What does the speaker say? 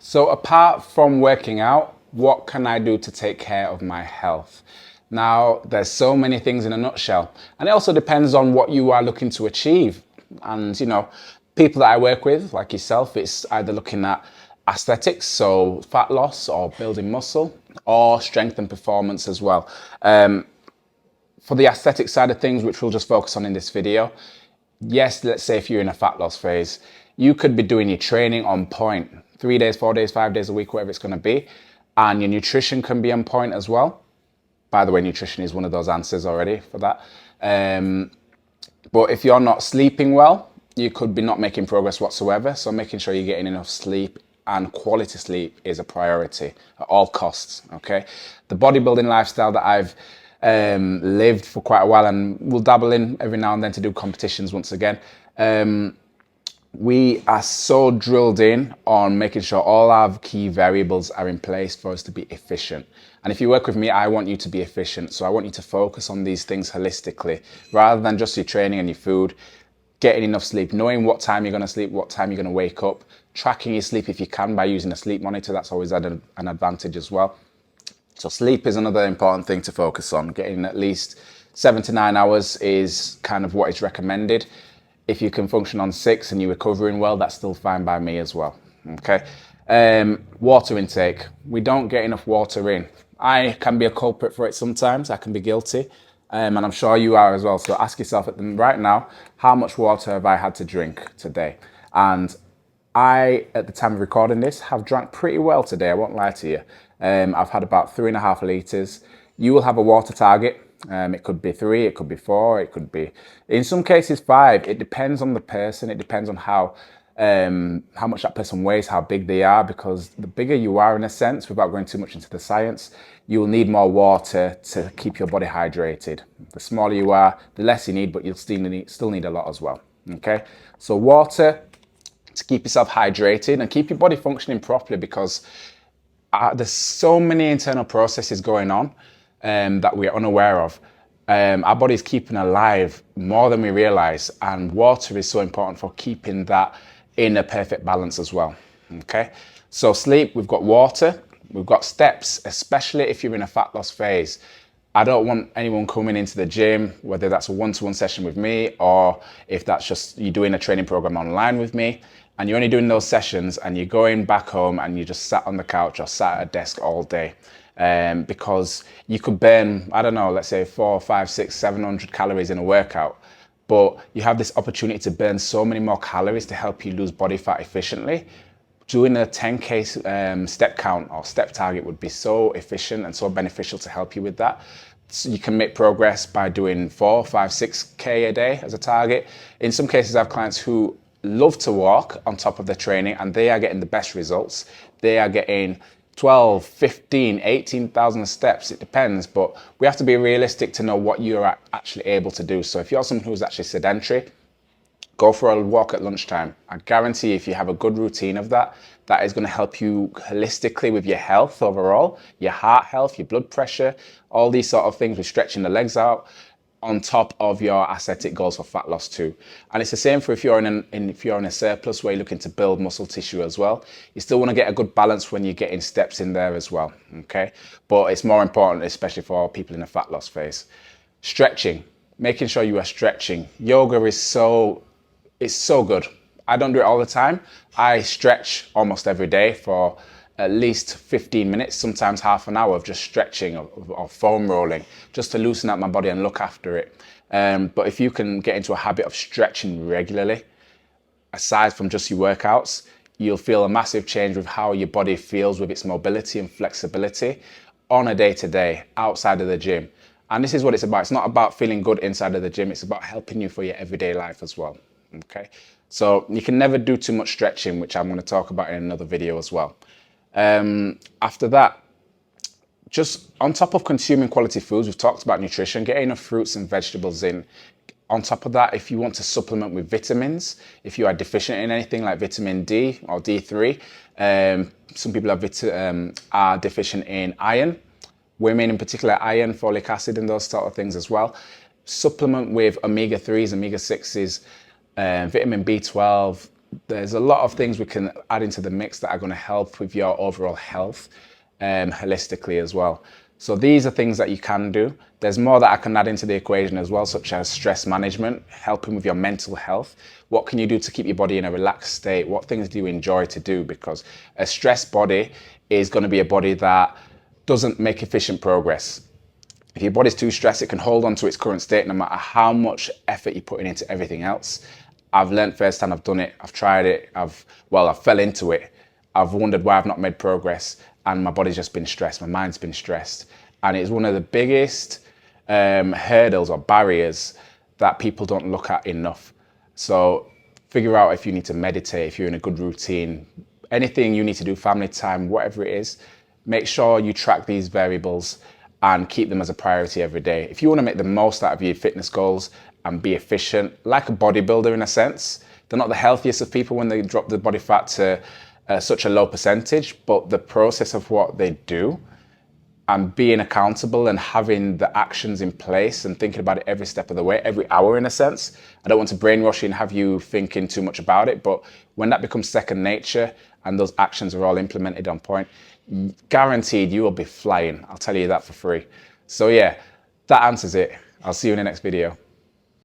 So apart from working out, what can I do to take care of my health? Now, there's so many things in a nutshell, and it also depends on what you are looking to achieve. And people that I work with, like yourself, it's either looking at aesthetics, so fat loss or building muscle, or strength and performance as well. For the aesthetic side of things, which we'll just focus on in this video, yes, let's say if you're in a fat loss phase, you could be doing your training on point, 3 days, 4 days, 5 days a week, whatever it's going to be. And your nutrition can be on point as well. By the way, nutrition is one of those answers already for that. But if you're not sleeping well, you could be not making progress whatsoever. So making sure you're getting enough sleep and quality sleep is a priority at all costs, okay? The bodybuilding lifestyle that I've lived for quite a while and will dabble in every now and then to do competitions once again. We are so drilled in on making sure all our key variables are in place for us to be efficient. And if you work with me, I want you to be efficient. So I want you to focus on these things holistically, rather than just your training and your food, getting enough sleep, knowing what time you're going to sleep, what time you're going to wake up, tracking your sleep if you can by using a sleep monitor. That's always an advantage as well. So sleep is another important thing to focus on. Getting at least 7 to 9 hours is kind of what is recommended. If you can function on 6 and you're recovering well, that's still fine by me as well, okay? Water intake. We don't get enough water in. I can be a culprit for it sometimes. I can be guilty, and I'm sure you are as well. So ask yourself right now, how much water have I had to drink today? And I, at the time of recording this, have drank pretty well today. I won't lie to you. I've had about 3.5 litres. You will have a water target. It could be 3, it could be 4, it could be, in some cases, 5. It depends on the person. It depends on how much that person weighs, how big they are, because the bigger you are, in a sense, without going too much into the science, you will need more water to keep your body hydrated. The smaller you are, the less you need, but you'll still need a lot as well, okay? So water to keep yourself hydrated and keep your body functioning properly, because there's so many internal processes going on that we're unaware of. Our body's keeping alive more than we realize, and water is so important for keeping that in a perfect balance as well, okay? So sleep, we've got water, we've got steps, especially if you're in a fat loss phase. I don't want anyone coming into the gym, whether that's a one-to-one session with me, or if that's just you doing a training program online with me, and you're only doing those sessions and you're going back home and you just sat on the couch or sat at a desk all day. Because you could burn, I don't know, let's say 4, 5, 6, 700 calories in a workout, but you have this opportunity to burn so many more calories to help you lose body fat efficiently. Doing a 10K step count or step target would be so efficient and so beneficial to help you with that. So you can make progress by doing 4, 5, 6K a day as a target. In some cases, I have clients who love to walk on top of their training, and they are getting the best results. They are getting 12, 15, 18,000 steps, it depends, but we have to be realistic to know what you're actually able to do. So if you're someone who's actually sedentary, go for a walk at lunchtime. I guarantee if you have a good routine of that, that is going to help you holistically with your health overall, your heart health, your blood pressure, all these sort of things with stretching the legs out, on top of your aesthetic goals for fat loss too. And it's the same for if you're in a surplus where you're looking to build muscle tissue as well. You still want to get a good balance when you're getting steps in there as well, okay? But it's more important, especially for people in a fat loss phase. Stretching, making sure you are stretching. Yoga is so good. I don't do it all the time. I stretch almost every day for at least 15 minutes, sometimes half an hour of just stretching or foam rolling, just to loosen up my body and look after it. But if you can get into a habit of stretching regularly, aside from just your workouts, you'll feel a massive change with how your body feels with its mobility and flexibility on a day-to-day outside of the gym. And this is what it's about. It's not about feeling good inside of the gym. It's about helping you for your everyday life as well, okay? So you can never do too much stretching, which I'm going to talk about in another video as well. After that, just on top of consuming quality foods, we've talked about nutrition, get enough fruits and vegetables in. On top of that, if you want to supplement with vitamins, if you are deficient in anything like vitamin D or D3, some people are deficient in iron, women in particular, iron, folic acid and those sort of things as well. Supplement with omega-3s, omega-6s, vitamin B12, there's a lot of things we can add into the mix that are going to help with your overall health holistically as well. So these are things that you can do. There's more that I can add into the equation as well, such as stress management, helping with your mental health. What can you do to keep your body in a relaxed state? What things do you enjoy to do? Because a stressed body is going to be a body that doesn't make efficient progress. If your body's too stressed, it can hold on to its current state no matter how much effort you're putting into everything else. I've learned firsthand, I've done it, I've tried it, I fell into it. I've wondered why I've not made progress, and my body's just been stressed, my mind's been stressed. And it's one of the biggest hurdles or barriers that people don't look at enough. So figure out if you need to meditate, if you're in a good routine, anything you need to do, family time, whatever it is, make sure you track these variables and keep them as a priority every day. If you want to make the most out of your fitness goals and be efficient, like a bodybuilder in a sense, they're not the healthiest of people when they drop the body fat to such a low percentage, but the process of what they do and being accountable and having the actions in place and thinking about it every step of the way, every hour in a sense. I don't want to brainwash you and have you thinking too much about it, but when that becomes second nature and those actions are all implemented on point, guaranteed you will be flying. I'll tell you that for free. So yeah, that answers it. I'll see you in the next video.